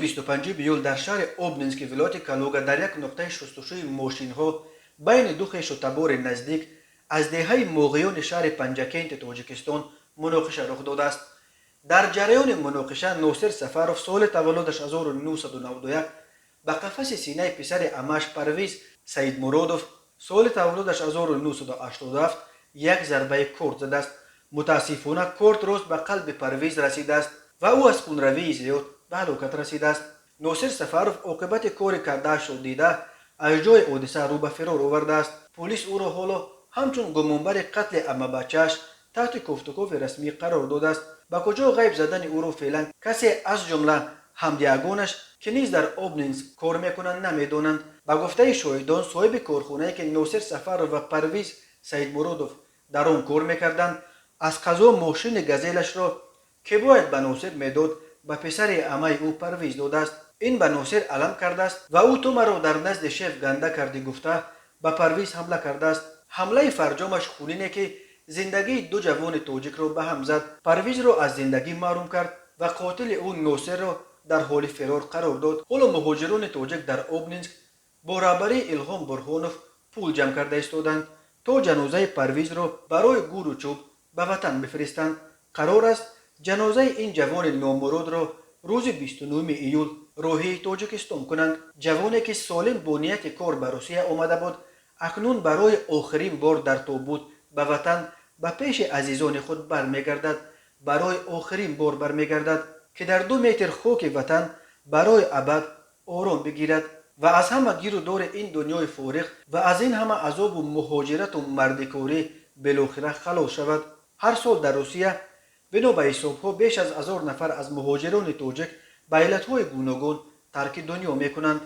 25 بیول در شهر اوبنینسک ولایت کالوگا در یک نقطه شستشوی ماشین‌ها بین دو خویش و تبار نزدیک از دهه موقعیان شهر پنجکنت تاجیکستان مناقشه رخ داده است. در جریان مناقشه ناصر سفروف سال تولدش 1991 به قفس سینه پسر عمش پرویز سید مرادوف سال تولدش 1987 یک ضربه کورت زده است. متاسفانه کورت راست به قلب پرویز رسیده است و او از خونروی زیاد به هلاکت رسیده است. ناصر سفروف عاقبت کار کردهاش را دیده از جای حادثه رو به فرار آورده است. پلیس او را حالا همچون گمانبر قتل عمه بچه‌اش تحت کوفتکوف رسمی قرار داده است. به کجا غیب زدن او را فعلا کسی از جمله همدیگانش که نیز در اوبنینسک کار میکنند نمیدانند. به گفته شاهدان صاحب کارخانه‌ای که ناصر سفروف و پرویز سید مرادوف در آن کار میکردند از قضا ماشین گزیلش را که باید به ناصر میداد به پسر عمه او پرویز داده است. این به ناصر علم کرده است و او تو مرا در نزد شیف گنده کردی گفته به پرویز حمله کرده است. حمله فرجامش خونینه که زندگی دو جوان تاجیک را به هم زد. پرویز را از زندگی محروم کرد و قاتل او ناصر را در حال فرار قرار داد. حالا مهاجران تاجیک در اوبنینسک با رهبری الهام برهانوف پول جمع کرده ایستادند تا جنازه پرویز را برای گور و چوب به وطن بفرستند. قرار است جنازه این جوان نامراد را روز 29 ایول راهی تاجیکستان کنند. جوانی که سالم با نیت کار به روسیه آمده بود اکنون برای آخرین بار در تابوت به وطن به پیش عزیزان خود برمیگردد. برای آخرین بار برمیگردد که در 2 متر خاک وطن برای ابد آرام بگیرد و از همه گیر و دار این دنیای فارغ و از این همه عذاب و مهاجرت و مردکاری بالاخره خلاص شود. هر سال در روسیه بنا به حساب‌ها بیش از 1000 نفر از مهاجران تاجیک به علت‌های گوناگون ترک دنیا می‌کنند.